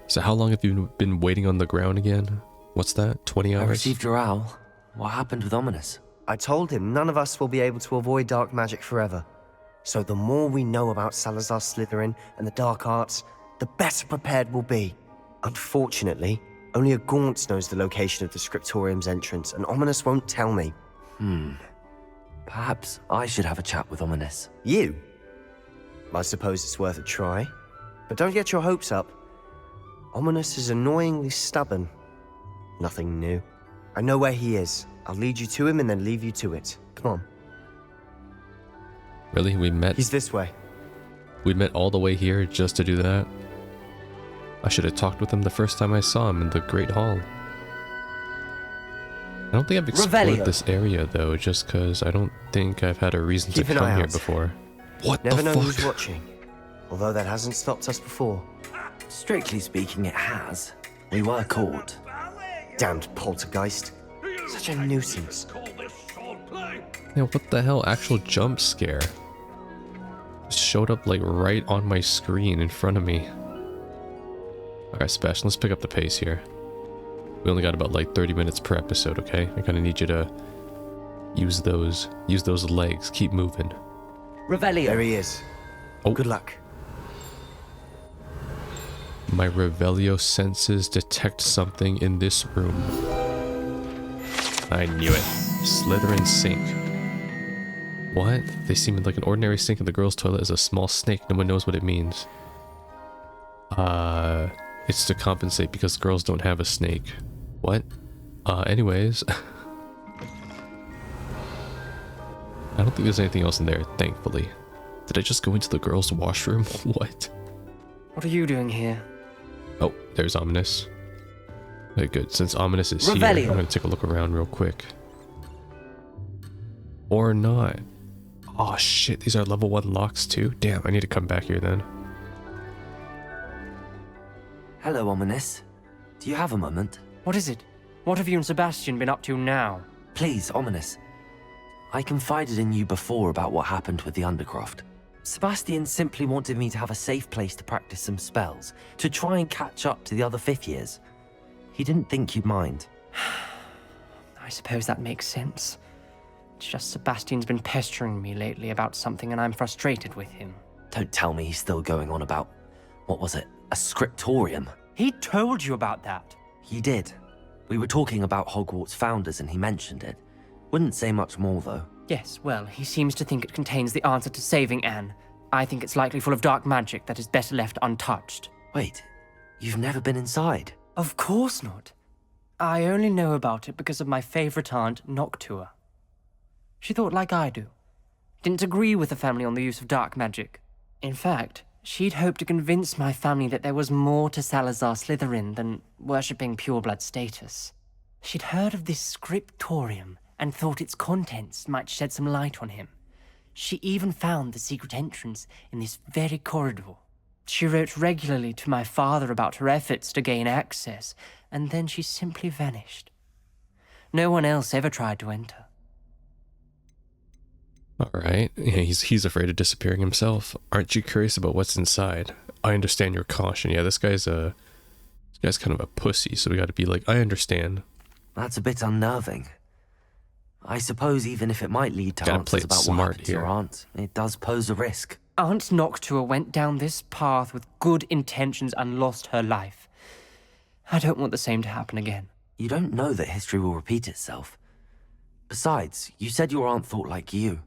So how long have you been waiting on the ground again? What's that, 20 hours? I received your owl. What happened with Ominous? I told him none of us will be able to avoid dark magic forever. So the more we know about Salazar Slytherin and the dark arts, the better prepared we'll be. Unfortunately, only a Gaunt knows the location of the Scriptorium's entrance, and Ominous won't tell me. Perhaps I should have a chat with Ominous. You? I suppose it's worth a try. But don't get your hopes up. Ominous is annoyingly stubborn. Nothing new. I know where he is. I'll lead you to him and then leave you to it. Come on. Really? We met? He's this way. We met all the way here just to do that? I should have talked with him the first time I saw him in the Great Hall. I don't think I've explored this area though, just because I don't think I've had a reason to come here before. What the fuck? Never know who's watching. Although that hasn't stopped us before. Strictly speaking, it has. We were caught. Damned poltergeist. Such a nuisance. Yeah, what the hell? Actual jump scare. Just showed up like right on my screen in front of me. Alright, Sebastian, let's pick up the pace here. We only got about like 30 minutes per episode, okay? I kinda need you to use those legs, keep moving. Revelio. There he is. Oh. Good luck. My Revelio senses detect something in this room. I knew it. Slytherin sink. What? They seem like an ordinary sink in the girls' toilet is a small snake. No one knows what it means. It's to compensate because girls don't have a snake. What? Anyways. I don't think there's anything else in there, thankfully. Did I just go into the girls' washroom? What? What are you doing here? Oh, there's Ominous. Okay, good. Since Ominous is Revelio. here, I'm gonna take a look around real quick. Or not. Oh shit, these are level 1 locks too? Damn, I need to come back here then. Hello, Ominous. Do you have a moment? What is it? What have you and Sebastian been up to now? Please, Ominous. I confided in you before about what happened with the Undercroft. Sebastian simply wanted me to have a safe place to practice some spells, to try and catch up to the other 5th years. He didn't think you'd mind. I suppose that makes sense. It's just Sebastian's been pestering me lately about something and I'm frustrated with him. Don't tell me he's still going on about, what was it, a scriptorium? He told you about that. He did. We were talking about Hogwarts founders and he mentioned it. Wouldn't say much more though. Yes, well, he seems to think it contains the answer to saving Anne. I think it's likely full of dark magic that is better left untouched. Wait, you've never been inside? Of course not. I only know about it because of my favorite aunt, Noctua. She thought like I do. Didn't agree with the family on the use of dark magic. In fact, she'd hoped to convince my family that there was more to Salazar Slytherin than worshipping pureblood status. She'd heard of this scriptorium and thought its contents might shed some light on him. She even found the secret entrance in this very corridor. She wrote regularly to my father about her efforts to gain access, and then she simply vanished. No one else ever tried to enter. Alright, yeah, he's afraid of disappearing himself. Aren't you curious about what's inside? I understand your caution. Yeah, this guy's kind of a pussy, so we gotta be like, I understand. That's a bit unnerving. I suppose even if it might lead to Gotta play answers it about smart what happened to here. your aunt, it does pose a risk. Aunt Noctua went down this path with good intentions and lost her life. I don't want the same to happen again. You don't know that history will repeat itself. Besides, you said your aunt thought like you.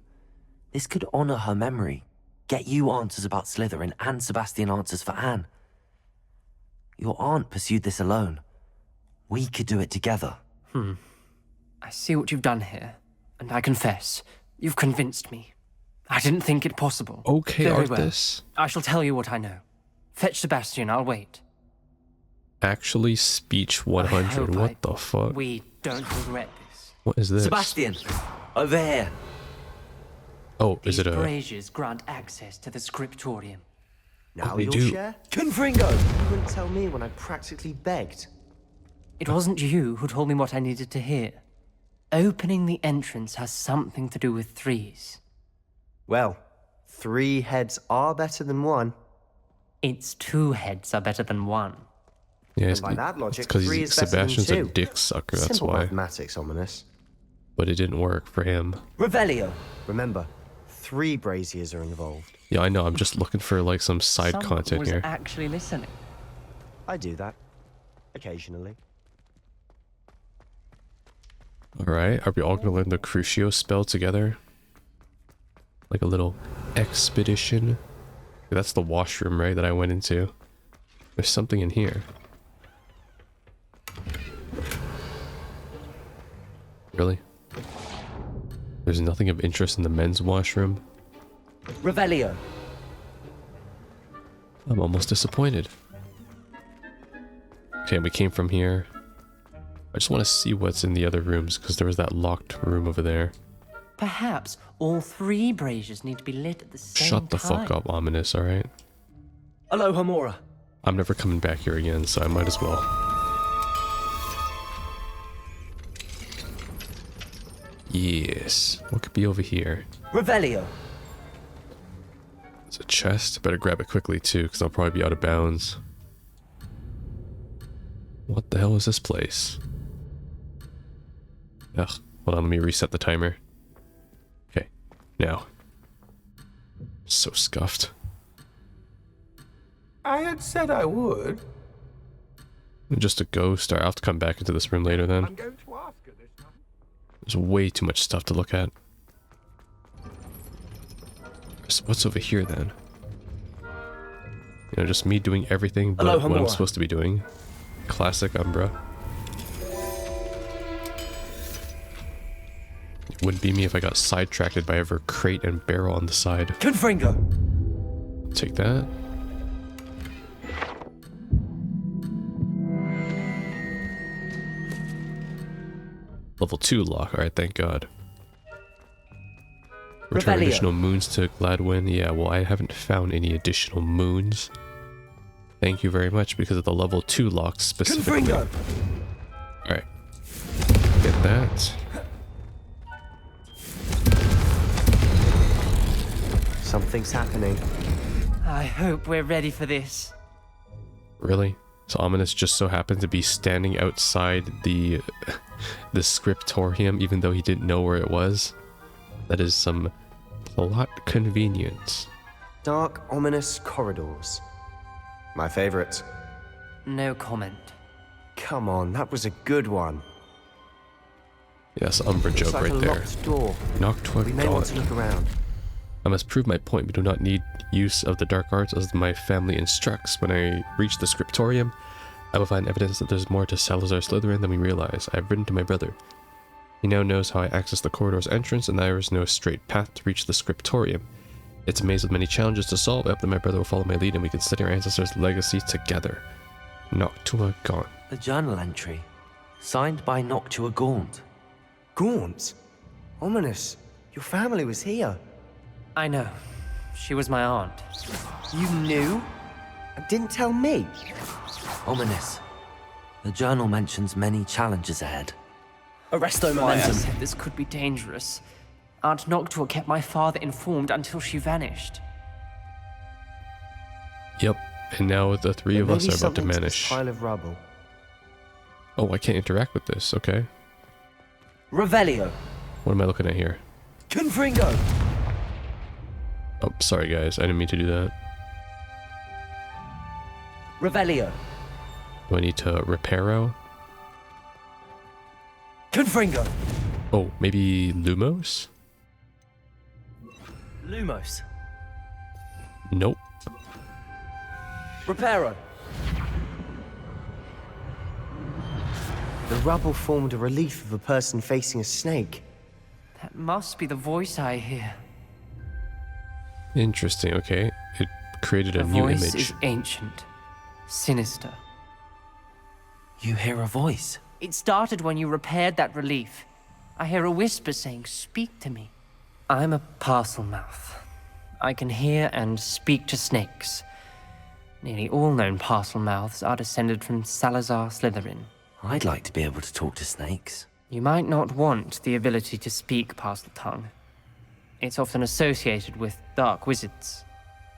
This could honor her memory, get you answers about Slytherin and Sebastian answers for Anne. Your aunt pursued this alone. We could do it together. I see what you've done here, and I confess, you've convinced me. I didn't think it possible. Okay, Very well. Arthas. I shall tell you what I know. Fetch Sebastian, I'll wait. Actually, speech 100. What the fuck? We don't regret this. What is this? Sebastian, over here. Oh, is it These a... braziers grant access to the scriptorium. Now they you'll do. share? Confringo! You wouldn't tell me when I practically begged. It wasn't you who told me what I needed to hear. Opening the entrance has something to do with threes. Well, 3 heads are better than 1. Its 2 heads are better than 1. Yeah, And by that logic, because 3 is better than Sebastian's 2. a dick sucker, that's Simple why. mathematics, Ominous. But it didn't work for him. Revelio. Remember, 3 braziers are involved. Yeah, I know, I'm just looking for like some side Someone content was here. actually listening. I do that. Occasionally. Alright, are we all gonna learn the Crucio spell together? Like a little expedition? That's the washroom, right, that I went into. There's something in here. Really? There's nothing of interest in the men's washroom? Revelio. I'm almost disappointed. Okay, we came from here. I just want to see what's in the other rooms, because there was that locked room over there. Perhaps all 3 braziers need to be lit at the same time. Shut the fuck up, Ominous, alright? Aloha Mora. I'm never coming back here again, so I might as well. Yes. What could be over here? Revelio. It's a chest. Better grab it quickly too, because I'll probably be out of bounds. What the hell is this place? Ugh. Hold on, let me reset the timer. Okay. Now. So scuffed. I had said I would. I'm just a ghost. I'll have to come back into this room later then. I'm going to ask her this time. There's way too much stuff to look at. So what's over here then? You know, just me doing everything but Aloha what I'm Mora. supposed to be doing. Classic Umbra. It wouldn't be me if I got sidetracked by every crate and barrel on the side. Confringo. Take that. Level 2 lock. Alright, thank God. Return Revelio. additional moons to Gladwin. Yeah, well, I haven't found any additional moons. Thank you very much because of the level 2 lock specifically. Confringo. Alright. Get that. Something's happening. I hope we're ready for this. Really? So Ominous just so happened to be standing outside the scriptorium even though he didn't know where it was? That is some plot convenience. Dark, ominous corridors. My favorite. No comment. Come on, that was a good one. Yes, Umbra Looks joke like right a there. locked door. Noctua We may want to God. look around. I must prove my point. We do not need use of the dark arts as my family instructs. When I reach the scriptorium, I will find evidence that there's more to Salazar Slytherin than we realize. I have written to my brother. He now knows how I access the corridor's entrance, and there is no straight path to reach the scriptorium. It's a maze with many challenges to solve. I hope that my brother will follow my lead and we can study our ancestors' legacy together. Noctua gone. A journal entry. Signed by Noctua Gaunt. Gaunt? Ominous. Your family was here. I know. She was my aunt. You knew? And didn't tell me? Ominous. The journal mentions many challenges ahead. Arresto Why I momentum. said this could be dangerous. Aunt Noctua kept my father informed until she vanished. Yep, and now the three There of may us be are about to something this vanish. pile of rubble. Oh, I can't interact with this. Okay. Revelio. What am I looking at here? Confringo. Oh, sorry guys. I didn't mean to do that. Revelio. Do I need to reparo? Confringo. Oh, maybe Lumos? Lumos. Nope. Reparo. The rubble formed a relief of a person facing a snake. That must be the voice I hear. Interesting, okay. It created a The new voice image. is ancient, sinister. You hear a voice. It started when you repaired that relief. I hear a whisper saying, "Speak to me." I'm a parcel mouth. I can hear and speak to snakes. Nearly all known parcel mouths are descended from Salazar Slytherin. I'd like to be able to talk to snakes. You might not want the ability to speak parcel tongue. It's often associated with dark wizards.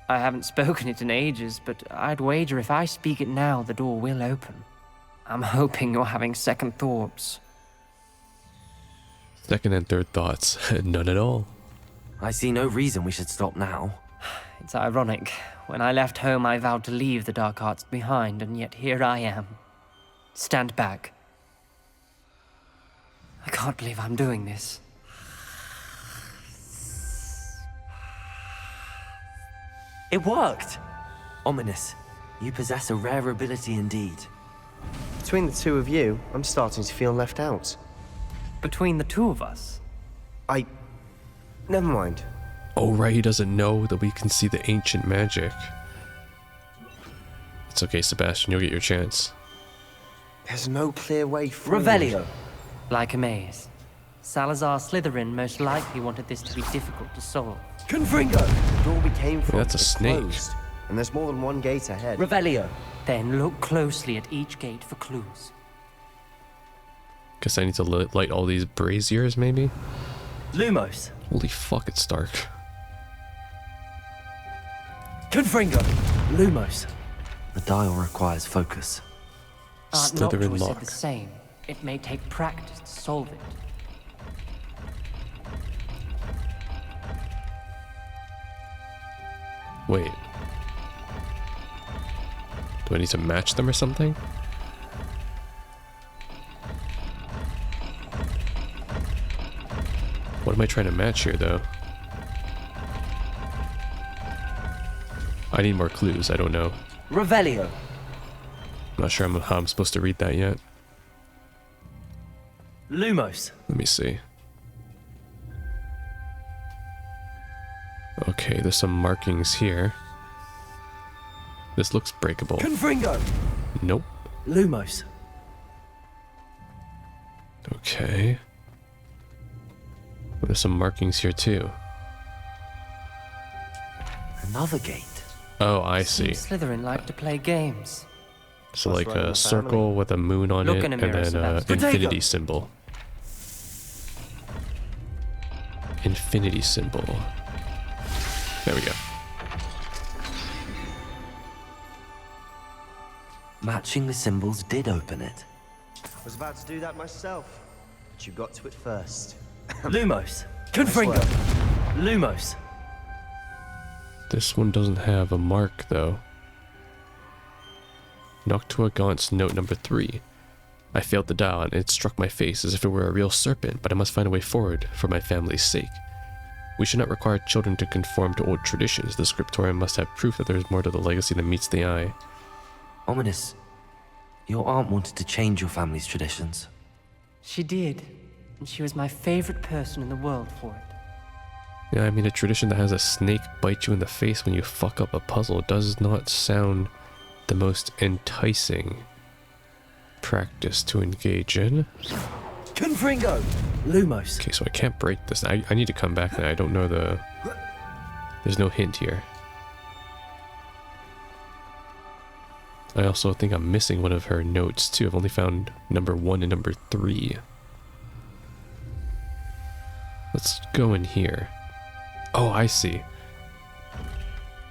I haven't spoken it in ages, but I'd wager if I speak it now, the door will open. I'm hoping you're having second thoughts. Second and third thoughts. None at all. I see no reason we should stop now. It's ironic. When I left home, I vowed to leave the dark arts behind, and yet here I am. Stand back. I can't believe I'm doing this. It worked! Ominous, you possess a rare ability indeed. Between the two of you, I'm starting to feel left out. Between the two of us, Never mind. Oh, right, he doesn't know that we can see the ancient magic. It's okay, Sebastian, you'll get your chance. There's no clear way forward. Revelio! like a maze. Salazar Slytherin most likely wanted this to be difficult to solve. Confringo! The door we came from that's a is snake. closed, and there's more than one gate ahead. Revelio! Then look closely at each gate for clues. Guess I need to light all these braziers, maybe? Lumos! Holy fuck, it's dark. Confringo! Lumos! The dial requires focus. Aunt Slytherin Noctua lock. said the same. It may take practice to solve it. Wait. Do I need to match them or something? What am I trying to match here, though? I need more clues, I don't know. Revelio! I'm not sure how I'm supposed to read that yet. Lumos! Let me see. Okay, there's some markings here. This looks breakable. Confringo! Nope. Lumos! Okay. There's some markings here too. Another gate. Oh, I see. Slytherin like to play games. So That's like right in a the circle family. with a moon on Look it, in a and mirror, then an Sebastian. infinity symbol. Infinity symbol. There we go. Matching the symbols did open it. I was about to do that myself, but you got to it first. Lumos! Confringo! Lumos! This one doesn't have a mark though. Noctua Gaunt's note number 3. I failed the dial and it struck my face as if it were a real serpent, but I must find a way forward for my family's sake. We should not require children to conform to old traditions. The scriptorium must have proof that there is more to the legacy than meets the eye. Ominous, your aunt wanted to change your family's traditions. She did, and she was my favorite person in the world for it. Yeah, I mean, a tradition that has a snake bite you in the face when you fuck up a puzzle does not sound the most enticing practice to engage in. Confringo! Lumos! Okay, so I can't break this. I need to come back and I don't know the... There's no hint here. I also think I'm missing one of her notes too. I've only found number 1 and number 3. Let's go in here. Oh, I see.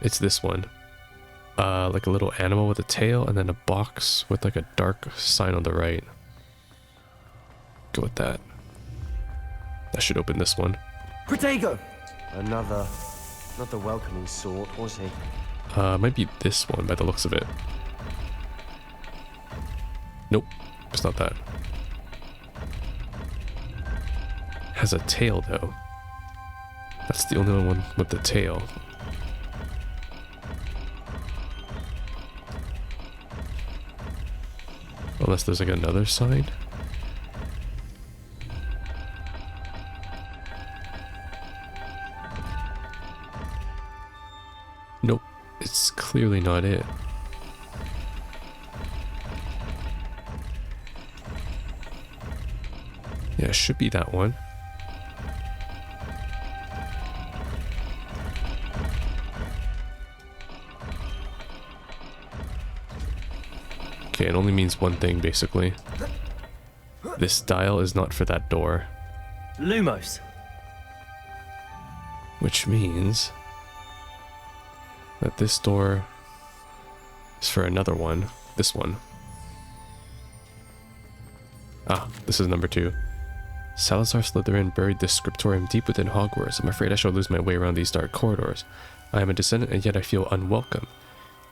It's this one. Like a little animal with a tail and then a box with like a dark sign on the right. Go with that. That should open this one. Protego! Another, not the welcoming sort, was he? Might be this one by the looks of it. Nope, it's not that. Has a tail though. That's the only one with the tail. Unless there's like another sign. Nope, it's clearly not it. Yeah, it should be that one. Okay, it only means one thing basically. This dial is not for that door. Lumos! Which means... that this door is for another one. This one. Ah, this is number 2. Salazar Slytherin buried this scriptorium deep within Hogwarts. I'm afraid I shall lose my way around these dark corridors. I am a descendant and yet I feel unwelcome.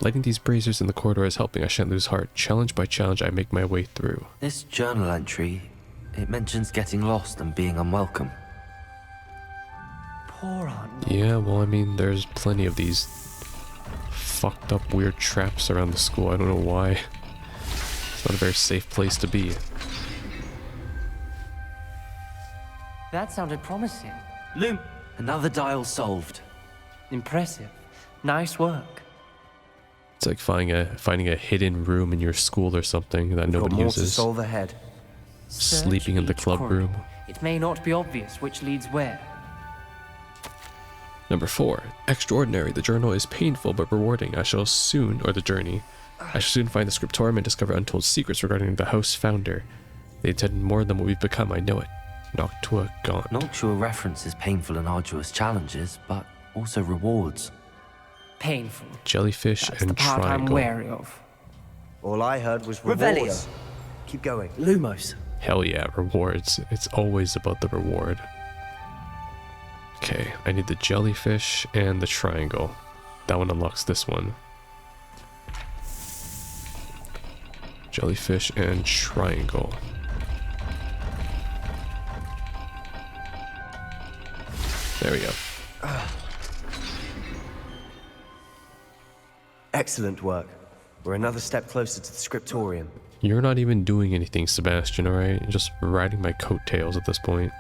Lighting these braziers in the corridor is helping. I shan't lose heart. Challenge by challenge, I make my way through. This journal entry, it mentions getting lost and being unwelcome. Poor Aunt. Yeah, well, I mean, there's plenty of these fucked up weird traps around the school. I don't know why. It's not a very safe place to be. That sounded promising. Loom, another dial solved. Impressive. Nice work. It's like finding a hidden room in your school or something that Got nobody more to uses. solve ahead. Sleeping in the Search club each corridor. room. It may not be obvious which leads where. Number 4. Extraordinary. The journal is painful but rewarding. I shall soon find the scriptorium and discover untold secrets regarding the house founder. They intended more than what we've become, I know it. Noctua Gaunt. Noctua references painful and arduous challenges, but also rewards. Painful. Jellyfish That's and the part I'm triangle. wary of. All I heard was Revelio. rewards. Keep going. Lumos. Hell yeah, rewards. It's always about the reward. Okay, I need the jellyfish and the triangle. That one unlocks this one. Jellyfish and triangle. There we go. Excellent work. We're another step closer to the scriptorium. You're not even doing anything, Sebastian, alright? You're just riding my coattails at this point.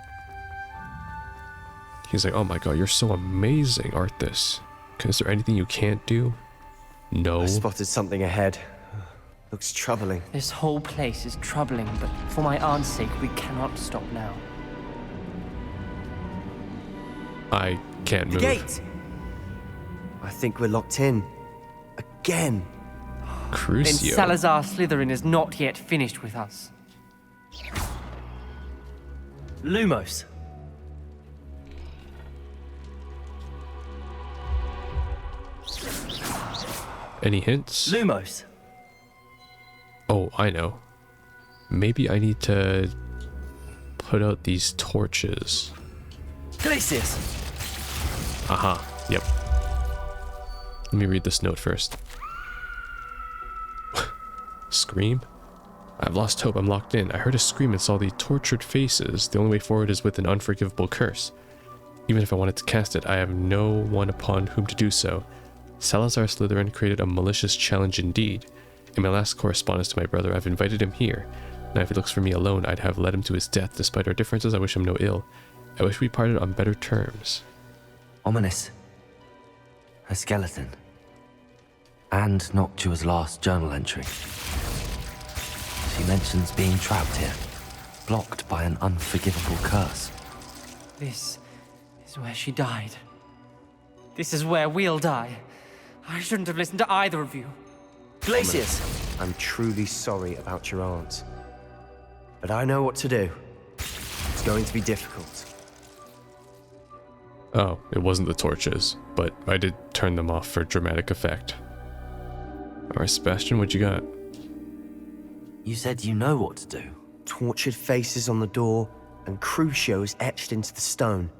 He's like, oh my god, you're so amazing, Arthas. Is there anything you can't do? No. I spotted something ahead. Looks troubling. This whole place is troubling, but for my aunt's sake, we cannot stop now. I can't move. Gate! I think we're locked in. Again. Then Crucio. Salazar Slytherin is not yet finished with us. Lumos. Any hints? Lumos. Oh, I know. Maybe I need to put out these torches. Glacius. Aha, yep. Let me read this note first. Scream? I've lost hope, I'm locked in. I heard a scream and saw the tortured faces. The only way forward is with an unforgivable curse. Even if I wanted to cast it, I have no one upon whom to do so. Salazar Slytherin created a malicious challenge indeed. In my last correspondence to my brother, I've invited him here. Now if he looks for me alone, I'd have led him to his death. Despite our differences, I wish him no ill. I wish we parted on better terms. Ominous. A skeleton. And Noctua's last journal entry. She mentions being trapped here, blocked by an unforgivable curse. This is where she died. This is where we'll die. I shouldn't have listened to either of you. Glacius! I'm truly sorry about your aunt. But I know what to do. It's going to be difficult. Oh, it wasn't the torches, but I did turn them off for dramatic effect. Alright, Sebastian, what you got? You said you know what to do. Tortured faces on the door, and Crucio is etched into the stone.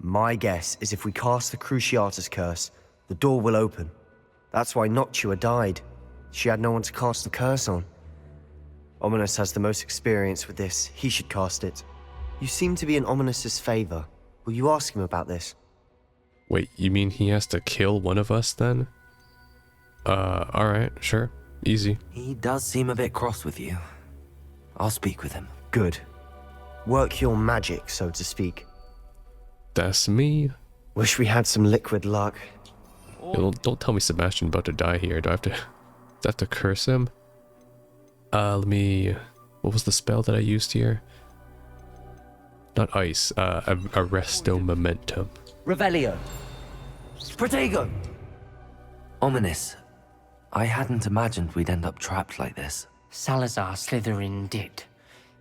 My guess is if we cast the Cruciatus curse, the door will open. That's why Noctua died. She had no one to cast the curse on. Ominous has the most experience with this. He should cast it. You seem to be in Ominous's favor. Will you ask him about this? Wait, you mean he has to kill one of us then? Alright, sure. Easy. He does seem a bit cross with you. I'll speak with him. Good. Work your magic, so to speak. That's me. Wish we had some liquid luck. Don't tell me Sebastian about to die here. Do I have to curse him? Let me... What was the spell that I used here? Not ice. Arresto momentum. Revelio. Protego! Ominous. I hadn't imagined we'd end up trapped like this. Salazar Slytherin did.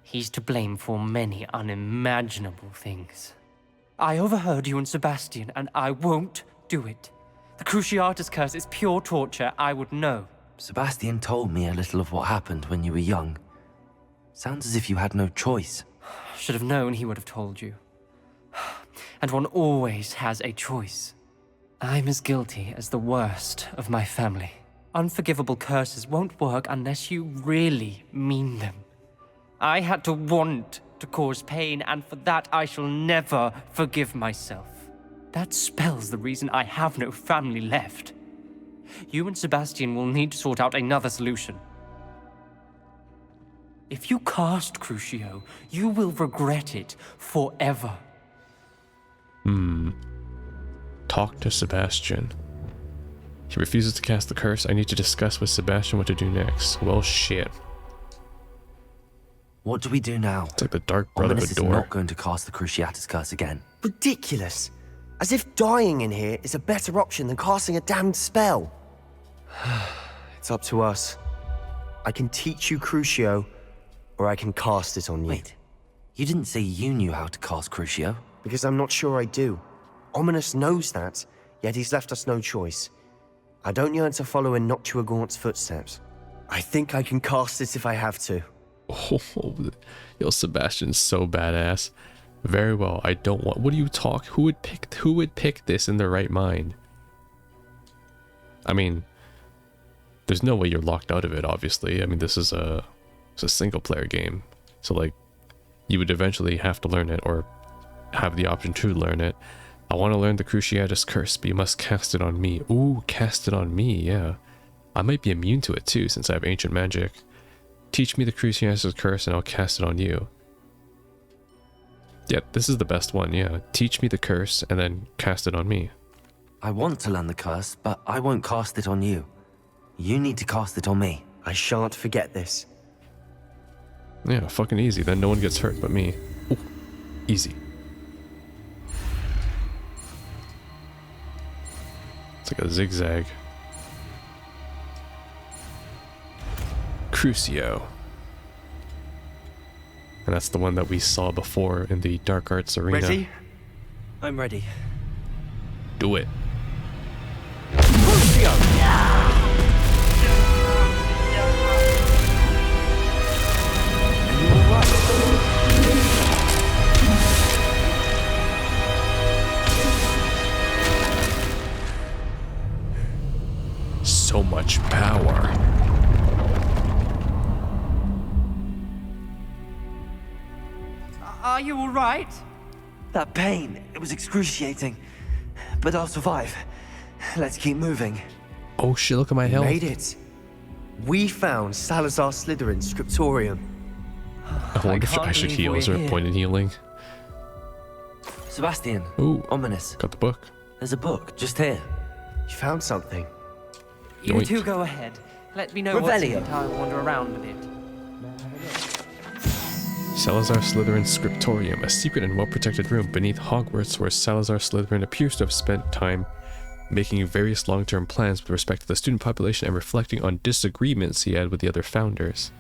He's to blame for many unimaginable things. I overheard you and Sebastian, and I won't do it. The Cruciatus curse is pure torture, I would know. Sebastian told me a little of what happened when you were young. Sounds as if you had no choice. Should have known he would have told you. And one always has a choice. I'm as guilty as the worst of my family. Unforgivable curses won't work unless you really mean them. I had to want to cause pain, and for that I shall never forgive myself. That spells the reason I have no family left. You and Sebastian will need to sort out another solution. If you cast Crucio, you will regret it forever. Talk to Sebastian. He refuses to cast the curse. I need to discuss with Sebastian what to do next. Well, shit. What do we do now? It's like the Dark Brotherhood Ominous is door. not going to cast the Cruciatus curse again. Ridiculous. As if dying in here is a better option than casting a damned spell. It's up to us. I can teach you Crucio, or I can cast it on you. Wait, you didn't say you knew how to cast Crucio? Because I'm not sure I do. Ominous knows that, yet he's left us no choice. I don't yearn to follow in Noctua Gaunt's footsteps. I think I can cast it if I have to. Oh, yo, Sebastian's so badass. Very well. I don't want. What do you talk? Who would pick this in their right mind? I mean, there's no way you're locked out of it. Obviously, I mean, it's a single player game, so like, you would eventually have to learn it or have the option to learn it. I want to learn the Cruciatus curse, but you must cast it on me. Ooh, cast it on me. Yeah, I might be immune to it too since I have ancient magic. Teach me the Cruciatus curse and I'll cast it on you. Yeah, this is the best one, yeah. Teach me the curse and then cast it on me. I want to learn the curse, but I won't cast it on you. You need to cast it on me. I shan't forget this. Yeah, fucking easy. Then no one gets hurt but me. Ooh, easy. It's like a zigzag. Crucio. And that's the one that we saw before in the Dark Arts arena. Ready? I'm ready. Do it. So much power. Are you all right? That pain, it was excruciating. But I'll survive. Let's keep moving. Oh shit, look at my We health. made it. We found Salazar Slytherin's scriptorium. I wonder if I can't should believe heal. we're Is there a here. point in healing? Sebastian. Ooh, Ominous. got the book. There's a book just here. You found something. You Yoink. two go ahead. Let me know what's in Revelio. it. I'll wander around with it. Salazar Slytherin's Scriptorium, a secret and well-protected room beneath Hogwarts where Salazar Slytherin appears to have spent time making various long-term plans with respect to the student population and reflecting on disagreements he had with the other founders.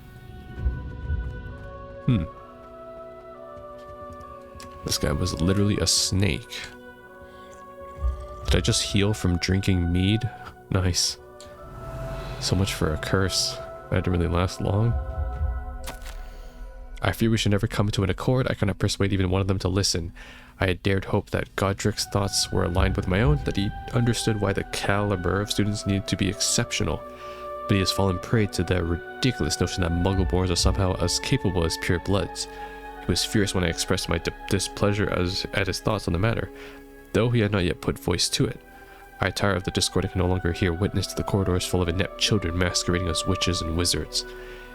This guy was literally a snake. Did I just heal from drinking mead? Nice. So much for a curse. That didn't really last long. I fear we should never come to an accord. I cannot persuade even one of them to listen. I had dared hope that Godric's thoughts were aligned with my own, that he understood why the caliber of students needed to be exceptional. But he has fallen prey to the ridiculous notion that Muggleborns are somehow as capable as pure bloods. He was furious when I expressed my displeasure at his thoughts on the matter, though he had not yet put voice to it. I tire of the discord and can no longer hear witness to the corridors full of inept children masquerading as witches and wizards.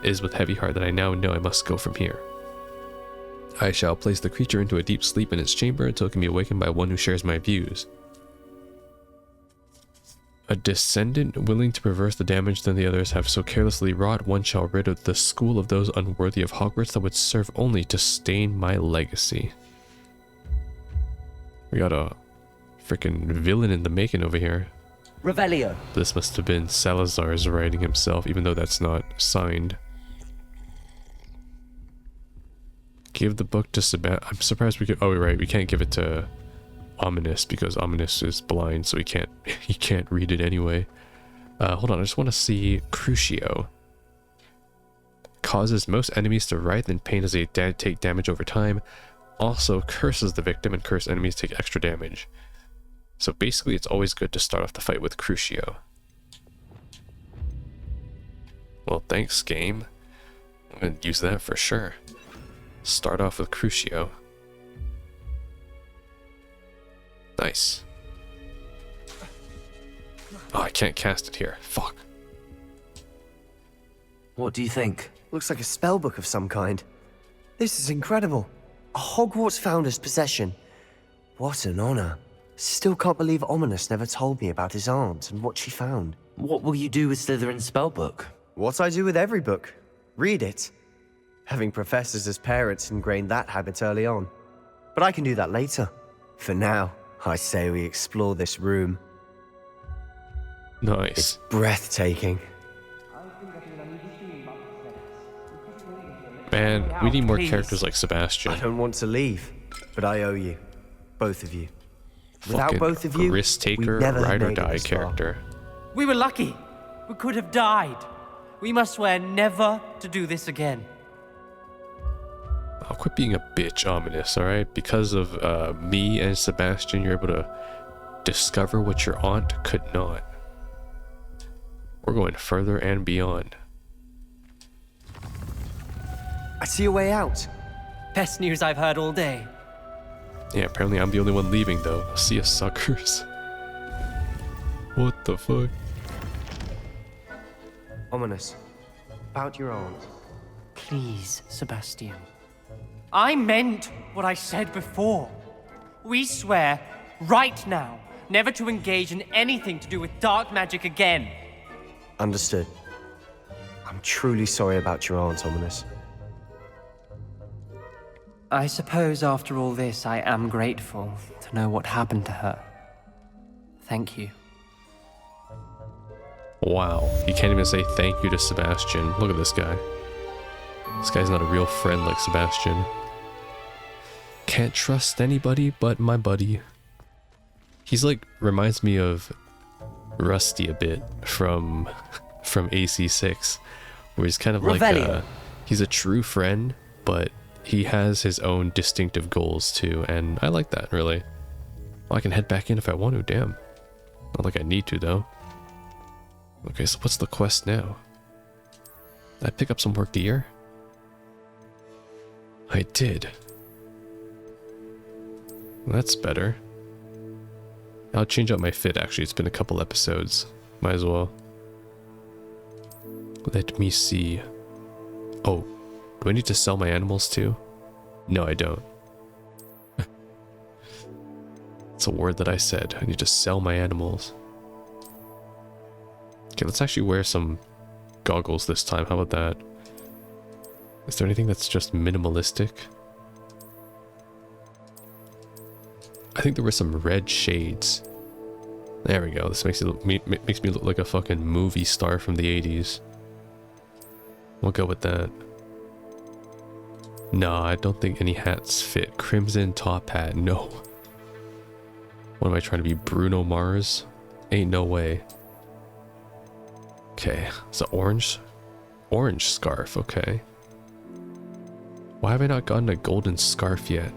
It is with heavy heart that I now know I must go from here. I shall place the creature into a deep sleep in its chamber until it can be awakened by one who shares my views. A descendant willing to reverse the damage that the others have so carelessly wrought, one shall rid of the school of those unworthy of Hogwarts that would serve only to stain my legacy. We got a freaking villain in the making over here. Revelio. This must have been Salazar's writing himself, even though that's not signed. Give the book to Sebastian. I'm surprised we could. Oh, right. We can't give it to Ominous because Ominous is blind, so he can't read it anyway. Hold on, I just want to see Crucio. Causes most enemies to writhe in pain as they take damage over time. Also curses the victim, and cursed enemies take extra damage. So basically it's always good to start off the fight with Crucio. Well, thanks, game. I'm gonna use that for sure. Start off with Crucio. Nice. Oh, I can't cast it here. Fuck. What do you think? Looks like a spellbook of some kind. This is incredible. A Hogwarts founder's possession. What an honor. Still can't believe Ominous never told me about his aunt and what she found. What will you do with Slytherin's spellbook? What I do with every book. Read it. Having professors as parents ingrained that habit early on. But I can do that later. For now, I say we explore this room. Nice. It's breathtaking. Man, we need more Please. characters like Sebastian. I don't want to leave, but I owe you. Both of you. Without Fucking both of you, risk taker, we'd never have ride or made it die this far. character. We were lucky. We could have died. We must swear never to do this again. I'll quit being a bitch, Ominous, alright? Because of me and Sebastian, you're able to discover what your aunt could not. We're going further and beyond. I see a way out. Best news I've heard all day. Yeah, apparently I'm the only one leaving, though. See ya, suckers. What the fuck? Ominous. About your aunt. Please, Sebastian. I meant what I said before. We swear, right now, never to engage in anything to do with dark magic again. Understood. I'm truly sorry about your aunt, Ominous. I suppose after all this, I am grateful to know what happened to her. Thank you. Wow, you can't even say thank you to Sebastian. Look at this guy. This guy's not a real friend like Sebastian. Can't trust anybody but my buddy. He's like, reminds me of Rusty a bit from AC6, where he's kind of like he's a true friend, but he has his own distinctive goals too, and I like that, really. Well, I can head back in if I want to, damn. Not like I need to, though. Okay, so what's the quest now? Did I pick up some more gear? I did. That's better. I'll change out my fit, actually. It's been a couple episodes. Might as well. Let me see. Oh, do I need to sell my animals too? No, I don't. It's a word that I said. I need to sell my animals. Okay, let's actually wear some goggles this time. How about that? Is there anything that's just minimalistic? I think there were some red shades. There we go. This makes me look like a fucking movie star from the 80s. We'll go with that. No, I don't think any hats fit. Crimson top hat, no. What am I trying to be, Bruno Mars? Ain't no way. Okay, so orange scarf, okay. Why have I not gotten a golden scarf yet?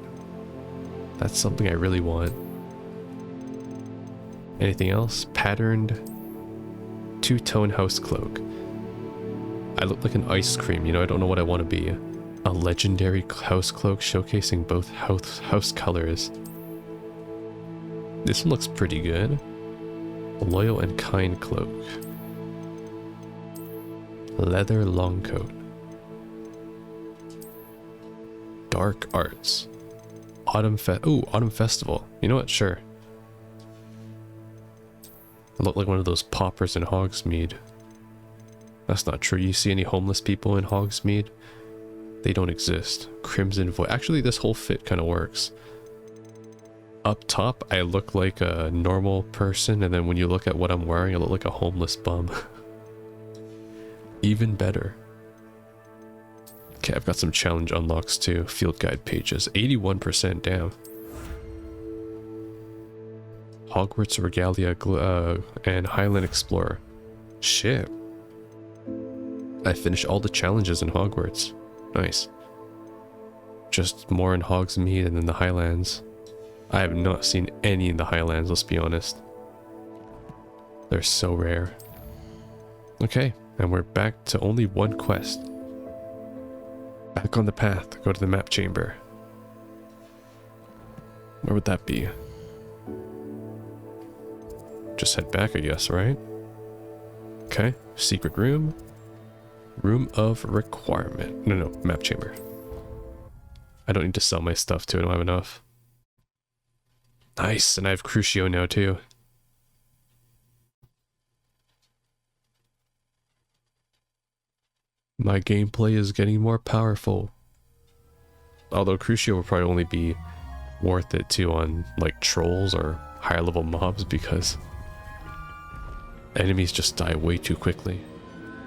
That's something I really want. Anything else? Patterned two-tone house cloak. I look like an ice cream, you know, I don't know what I want to be. A legendary house cloak showcasing both house colors. This one looks pretty good. A loyal and kind cloak. Leather long coat. Dark arts. Autumn festival. You know what? Sure. I look like one of those paupers in Hogsmeade. That's not true. You see any homeless people in Hogsmeade? They don't exist. Crimson void. Actually, this whole fit kind of works. Up top, I look like a normal person, and then when you look at what I'm wearing, I look like a homeless bum. Even better. Okay, I've got some challenge unlocks too. Field guide pages. 81% down. Hogwarts Regalia and Highland Explorer. Shit. I finished all the challenges in Hogwarts. Nice. Just more in Hogsmeade and in the Highlands. I have not seen any in the Highlands, let's be honest. They're so rare. Okay, and we're back to only one quest. Back on the path, go to the map chamber. Where would that be? Just head back, I guess, right? Okay, secret room. Room of requirement. No, map chamber. I don't need to sell my stuff too, I don't have enough. Nice, and I have Crucio now too. My gameplay is getting more powerful. Although Crucio will probably only be worth it too on like trolls or higher level mobs because enemies just die way too quickly.